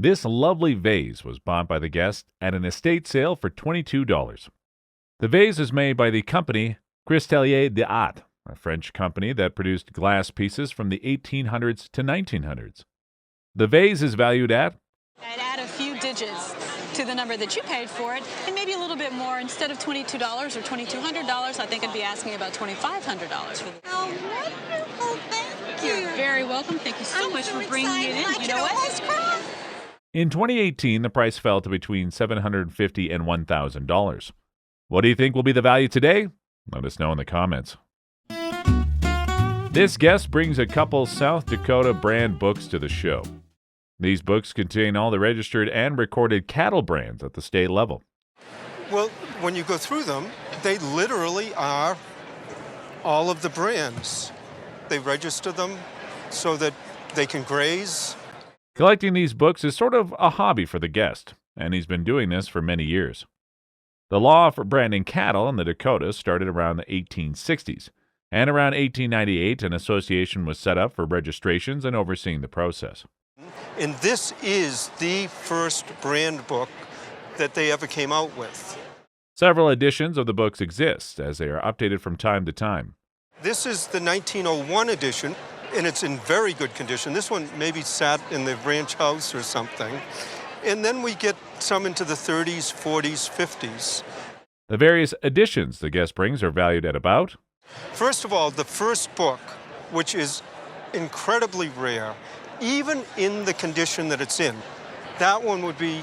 This lovely vase was bought by the guest at an estate sale for $22. The vase is made by the company Cristallier d'Art, a French company that produced glass pieces from the 1800s to 1900s. The vase is valued at... I'd add a few digits to the number that you paid for it, and maybe a little bit more. Instead of $22 or $2,200, I think I'd be asking about $2,500 for this. Oh, wonderful. Thank you. You're very welcome. Thank you so much for bringing it in. You know what? In 2018, the price fell to between $750 and $1,000. What do you think will be the value today? Let us know in the comments. This guest brings a couple South Dakota brand books to the show. These books contain all the registered and recorded cattle brands at the state level. Well, when you go through them, they literally are all of the brands. They register them so that they can graze. Collecting these books is sort of a hobby for the guest, and he's been doing this for many years. The law for branding cattle in the Dakotas started around the 1860s, and around 1898 an association was set up for registrations and overseeing the process. And this is the first brand book that they ever came out with. Several editions of the books exist, as they are updated from time to time. This is the 1901 edition, and it's in very good condition. This one maybe sat in the ranch house or something. And then we get some into the 30s, 40s, 50s. The various editions the guest brings are valued at about... First of all, the first book, which is incredibly rare, even in the condition that it's in, that one would be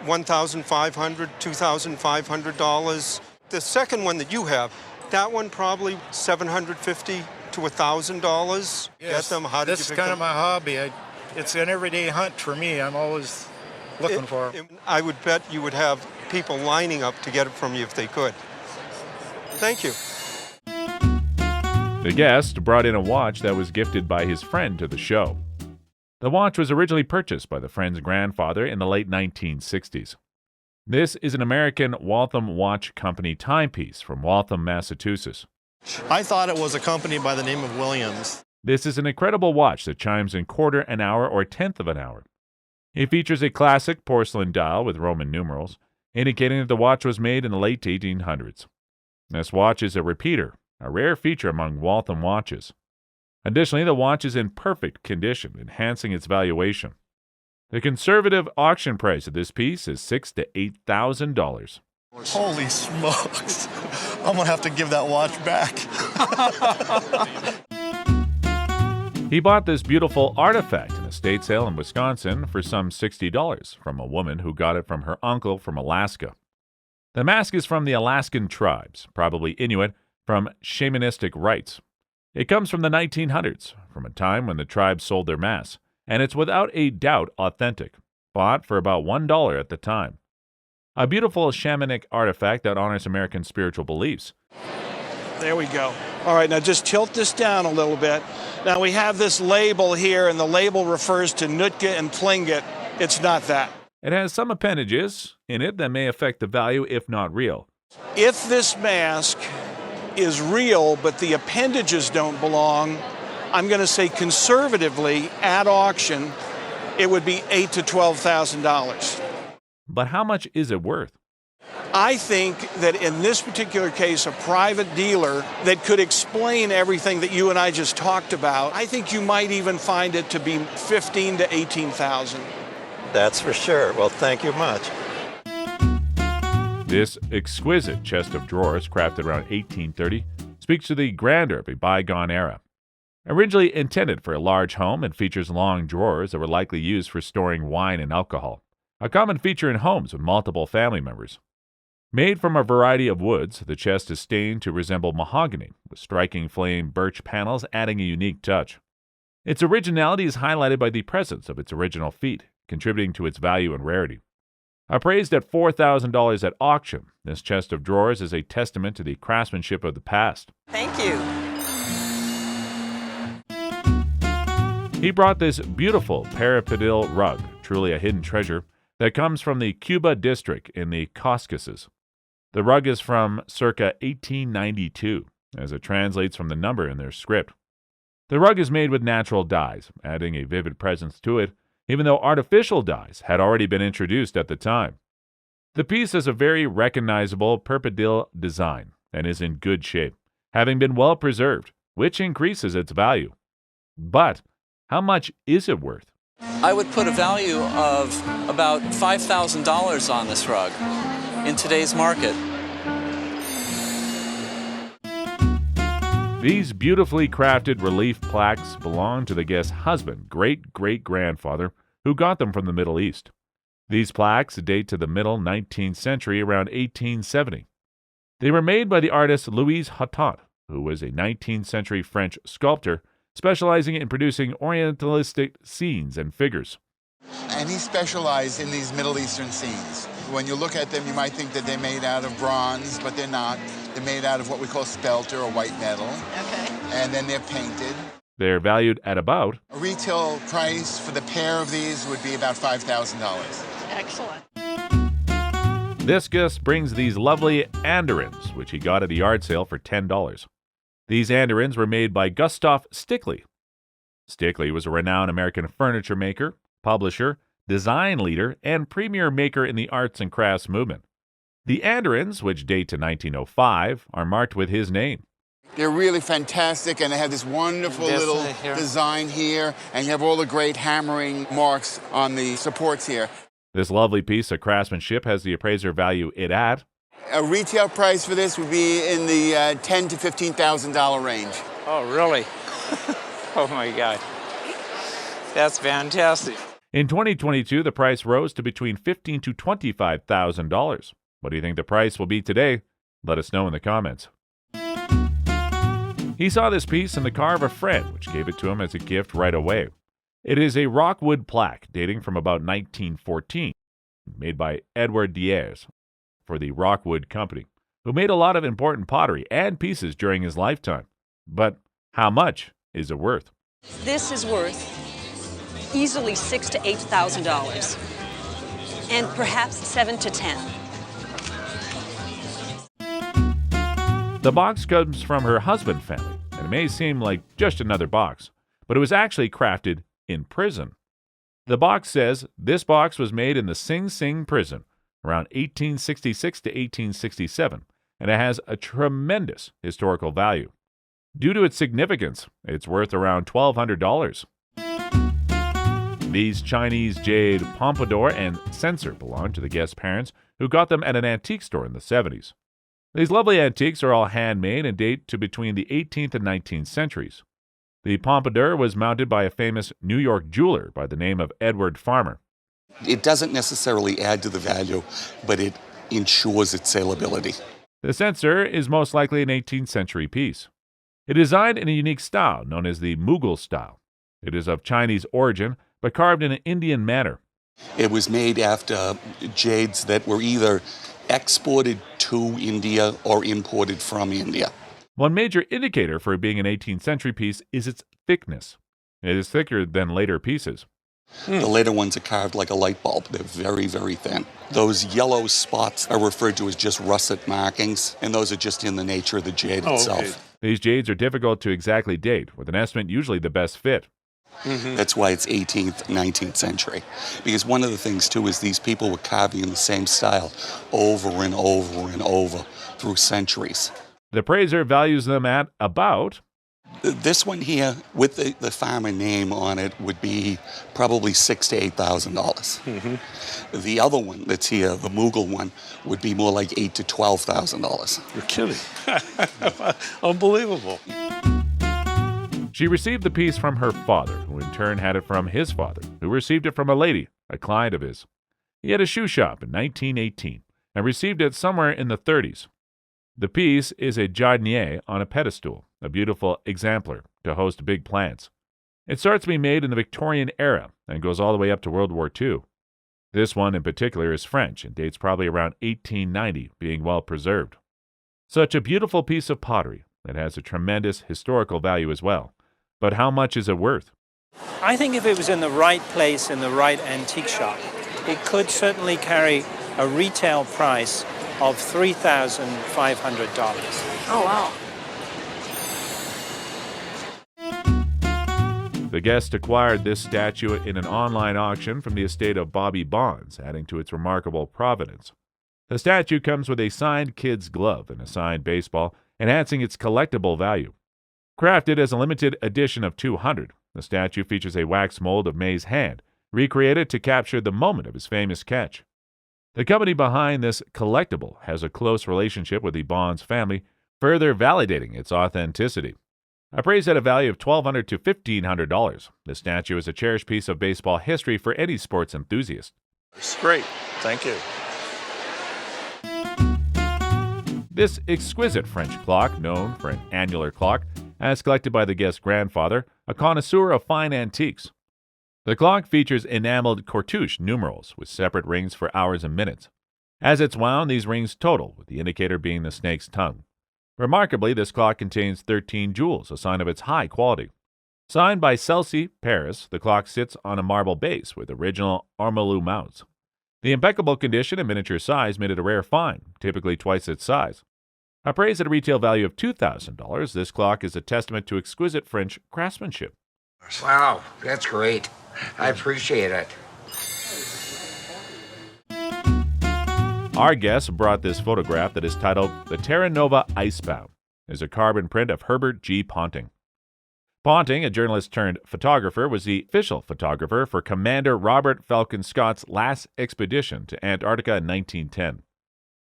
$1,500, $2,500. The second one that you have, that one probably $750 to $1,000. Yes, Get them. How did this you is pick kind them? of my hobby. It's an everyday hunt for me. I'm always looking for them. I would bet you would have people lining up to get it from you if they could. Thank you. The guest brought in a watch that was gifted by his friend to the show. The watch was originally purchased by the friend's grandfather in the late 1960s. This is an American Waltham Watch Company timepiece from Waltham, Massachusetts. I thought it was a company by the name of Williams. This is an incredible watch that chimes in quarter an hour or tenth of an hour. It features a classic porcelain dial with Roman numerals, indicating that the watch was made in the late 1800s. This watch is a repeater, a rare feature among Waltham watches. Additionally, the watch is in perfect condition, enhancing its valuation. The conservative auction price of this piece is $6,000 to $8,000. Holy smokes. I'm going to have to give that watch back. He bought this beautiful artifact in a estate sale in Wisconsin for some $60 from a woman who got it from her uncle from Alaska. The mask is from the Alaskan tribes, probably Inuit, from shamanistic rites. It comes from the 1900s, from a time when the tribes sold their masks, and it's without a doubt authentic, bought for about $1 at the time. A beautiful shamanic artifact that honors American spiritual beliefs. There we go. All right, now just tilt this down a little bit. Now we have this label here, and the label refers to Nootka and Tlingit. It's not that. It has some appendages in it that may affect the value if not real. If this mask is real, but the appendages don't belong, I'm going to say conservatively, at auction, it would be $8,000 to $12,000. But how much is it worth? I think that in this particular case, a private dealer that could explain everything that you and I just talked about, I think you might even find it to be $15,000 to $18,000. That's for sure. Well, thank you much. This exquisite chest of drawers, crafted around 1830, speaks to the grandeur of a bygone era. Originally intended for a large home, it features long drawers that were likely used for storing wine and alcohol, a common feature in homes with multiple family members. Made from a variety of woods, the chest is stained to resemble mahogany, with striking flame birch panels adding a unique touch. Its originality is highlighted by the presence of its original feet, contributing to its value and rarity. Appraised at $4,000 at auction, this chest of drawers is a testament to the craftsmanship of the past. Thank you. He brought this beautiful Peril rug, truly a hidden treasure, that comes from the Cuba district in the Caucasus. The rug is from circa 1892, as it translates from the number in their script. The rug is made with natural dyes, adding a vivid presence to it. even though artificial dyes had already been introduced at the time. The piece has a very recognizable perpendicular design and is in good shape, having been well preserved, which increases its value. But how much is it worth? I would put a value of about $5,000 on this rug in today's market. These beautifully crafted relief plaques belong to the guest's husband, great-great-grandfather, who got them from the Middle East. These plaques date to the middle 19th century, around 1870. They were made by the artist Louis Hottot, who was a 19th century French sculptor specializing in producing orientalistic scenes and figures. And he specialized in these Middle Eastern scenes. When you look at them, you might think that they're made out of bronze, but they're not. They're made out of what we call spelter or white metal. Okay. And then they're painted. They're valued at about... A retail price for the pair of these would be about $5,000. Excellent. This guest brings these lovely Anderins, which he got at a yard sale for $10. These Anderins were made by Gustav Stickley. Stickley was a renowned American furniture maker, publisher, design leader, and premier maker in the arts and crafts movement. The Anderins, which date to 1905, are marked with his name. They're really fantastic, and they have this wonderful little design here, and you have all the great hammering marks on the supports here. This lovely piece of craftsmanship has the appraiser value it at. A retail price for this would be in the $10,000 to $15,000 range. Oh, really? Oh, my God. That's fantastic. In 2022, the price rose to between $15,000 to $25,000. What do you think the price will be today? Let us know in the comments. He saw this piece in the car of a friend, which gave it to him as a gift right away. It is a rockwood plaque dating from about 1914, made by Edward Diaz for the Rockwood Company, who made a lot of important pottery and pieces during his lifetime. But how much is it worth? This is worth easily $6,000 to $8,000, and perhaps $7,000 to $10,000. The box comes from her husband family, and it may seem like just another box, but it was actually crafted in prison. The box says this box was made in the Sing Sing prison around 1866 to 1867, and it has a tremendous historical value. Due to its significance, it's worth around $1,200. These Chinese jade pompadour and censer belong to the guest's parents, who got them at an antique store in the 70s. These lovely antiques are all handmade and date to between the 18th and 19th centuries. The pompadour was mounted by a famous New York jeweler by the name of Edward Farmer. It doesn't necessarily add to the value, but it ensures its saleability. The censer is most likely an 18th century piece. It is designed in a unique style known as the Mughal style. It is of Chinese origin, but carved in an Indian manner. It was made after jades that were either exported to India or imported from India. One major indicator for it being an 18th century piece is its thickness. It is thicker than later pieces. The later ones are carved like a light bulb. They're very, very thin. Those yellow spots are referred to as just russet markings, and those are just in the nature of the jade itself. Okay. These jades are difficult to exactly date, with an estimate usually the best fit. Mm-hmm. That's why it's 18th, 19th century. Because one of the things, too, is these people were carving in the same style over and over and over through centuries. The appraiser values them at about... This one here, with the farmer name on it, would be probably $6,000 to $8,000. Mm-hmm. The other one that's here, the Mughal one, would be more like $8,000 to $12,000. You're kidding. Unbelievable. She received the piece from her father, who in turn had it from his father, who received it from a lady, a client of his. He had a shoe shop in 1918 and received it somewhere in the 30s. The piece is a jardinier on a pedestal, a beautiful exemplar to host big plants. It starts to be made in the Victorian era and goes all the way up to World War II. This one in particular is French and dates probably around 1890, being well preserved. Such a beautiful piece of pottery. It has a tremendous historical value as well. But how much is it worth? I think if it was in the right place, in the right antique shop, it could certainly carry a retail price of $3,500. Oh, wow. The guest acquired this statue in an online auction from the estate of Bobby Bonds, adding to its remarkable provenance. The statue comes with a signed kid's glove and a signed baseball, enhancing its collectible value. Crafted as a limited edition of 200, the statue features a wax mold of May's hand, recreated to capture the moment of his famous catch. The company behind this collectible has a close relationship with the Bonds family, further validating its authenticity. Appraised at a value of $1,200 to $1,500, the statue is a cherished piece of baseball history for any sports enthusiast. It's great. Thank you. This exquisite French clock, known for an annular clock, as collected by the guest's grandfather, a connoisseur of fine antiques. The clock features enameled cartouche numerals with separate rings for hours and minutes. As it's wound, these rings total, with the indicator being the snake's tongue. Remarkably, this clock contains 13 jewels, a sign of its high quality. Signed by Celsey, Paris, the clock sits on a marble base with original ormolu mounts. The impeccable condition and miniature size made it a rare find, typically twice its size. Appraised at a retail value of $2,000, this clock is a testament to exquisite French craftsmanship. Wow, that's great. I appreciate it. Our guest brought this photograph that is titled The Terra Nova Icebound. It's a carbon print of Herbert G. Ponting. Ponting, a journalist turned photographer, was the official photographer for Commander Robert Falcon Scott's last expedition to Antarctica in 1910.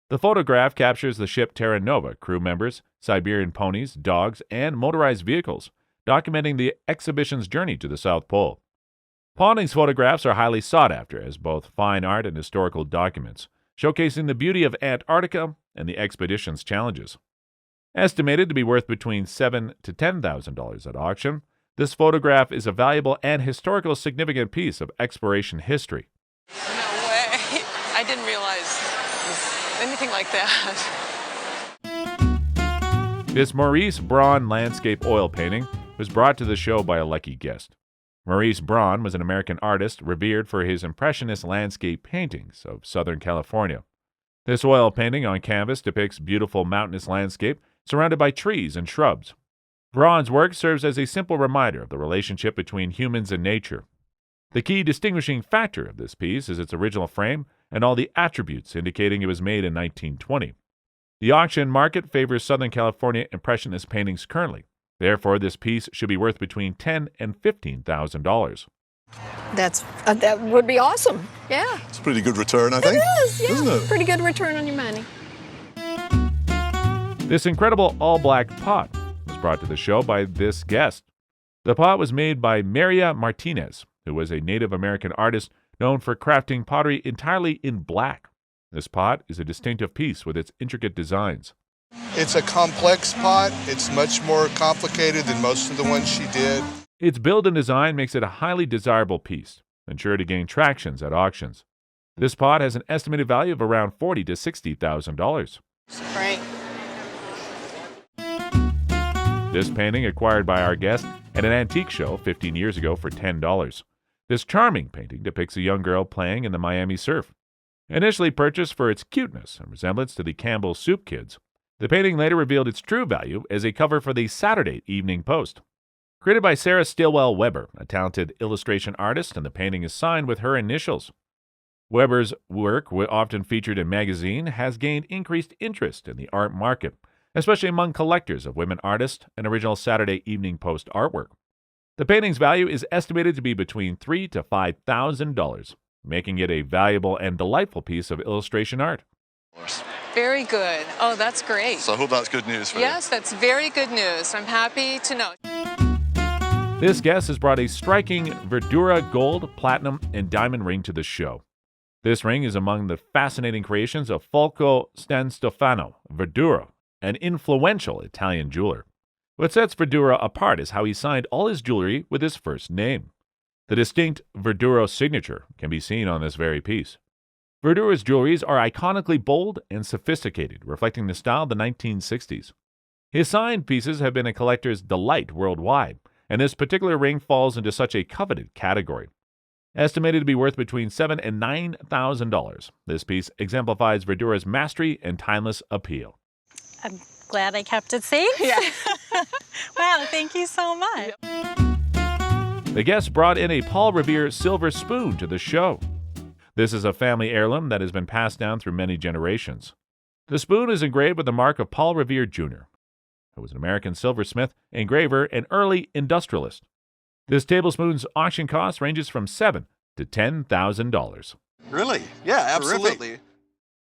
The photograph captures the ship Terra Nova, crew members, Siberian ponies, dogs, and motorized vehicles, documenting the exhibition's journey to the South Pole. Ponting's photographs are highly sought after as both fine art and historical documents, showcasing the beauty of Antarctica and the expedition's challenges. Estimated to be worth between $7,000 to $10,000 at auction, this photograph is a valuable and historical significant piece of exploration history. No way. I didn't realize it was anything like that. This Maurice Braun landscape oil painting was brought to the show by a lucky guest. Maurice Braun was an American artist revered for his impressionist landscape paintings of Southern California. This oil painting on canvas depicts beautiful mountainous landscape surrounded by trees and shrubs. Braun's work serves as a simple reminder of the relationship between humans and nature. The key distinguishing factor of this piece is its original frame and all the attributes indicating it was made in 1920. The auction market favors Southern California Impressionist paintings currently. Therefore, this piece should be worth between $10,000 and $15,000. That would be awesome. Yeah. It's a pretty good return, I think. It is, yeah. Isn't it? Pretty good return on your money. This incredible all-black pot was brought to the show by this guest. The pot was made by Maria Martinez, who was a Native American artist known for crafting pottery entirely in black. This pot is a distinctive piece with its intricate designs. It's a complex pot. It's much more complicated than most of the ones she did. Its build and design makes it a highly desirable piece, and sure to gain tractions at auctions. This pot has an estimated value of around $40,000 to $60,000. Right. This painting acquired by our guest at an antique show 15 years ago for $10. This charming painting depicts a young girl playing in the Miami surf. Initially purchased for its cuteness and resemblance to the Campbell Soup Kids, the painting later revealed its true value as a cover for the Saturday Evening Post. Created by Sarah Stilwell Weber, a talented illustration artist, and the painting is signed with her initials. Weber's work, often featured in magazines, has gained increased interest in the art market, especially among collectors of women artists and original Saturday Evening Post artwork. The painting's value is estimated to be between $3,000 to $5,000, making it a valuable and delightful piece of illustration art. Very good. Oh, that's great. So I hope that's good news for you. Yes, that's very good news. I'm happy to know. This guest has brought a striking Verdura gold, platinum, and diamond ring to the show. This ring is among the fascinating creations of Folco Sanstefano Verdura, an influential Italian jeweler. What sets Verdura apart is how he signed all his jewelry with his first name. The distinct Verdura signature can be seen on this very piece. Verdura's jewelries are iconically bold and sophisticated, reflecting the style of the 1960s. His signed pieces have been a collector's delight worldwide, and this particular ring falls into such a coveted category. Estimated to be worth between $7,000 and $9,000, this piece exemplifies Verdura's mastery and timeless appeal. I'm glad I kept it safe. Yeah. Wow, thank you so much. The guests brought in a Paul Revere silver spoon to the show. This is a family heirloom that has been passed down through many generations. The spoon is engraved with the mark of Paul Revere Jr., who was an American silversmith, engraver, and early industrialist. This tablespoon's auction cost ranges from $7,000 to $10,000. Really? Yeah, absolutely.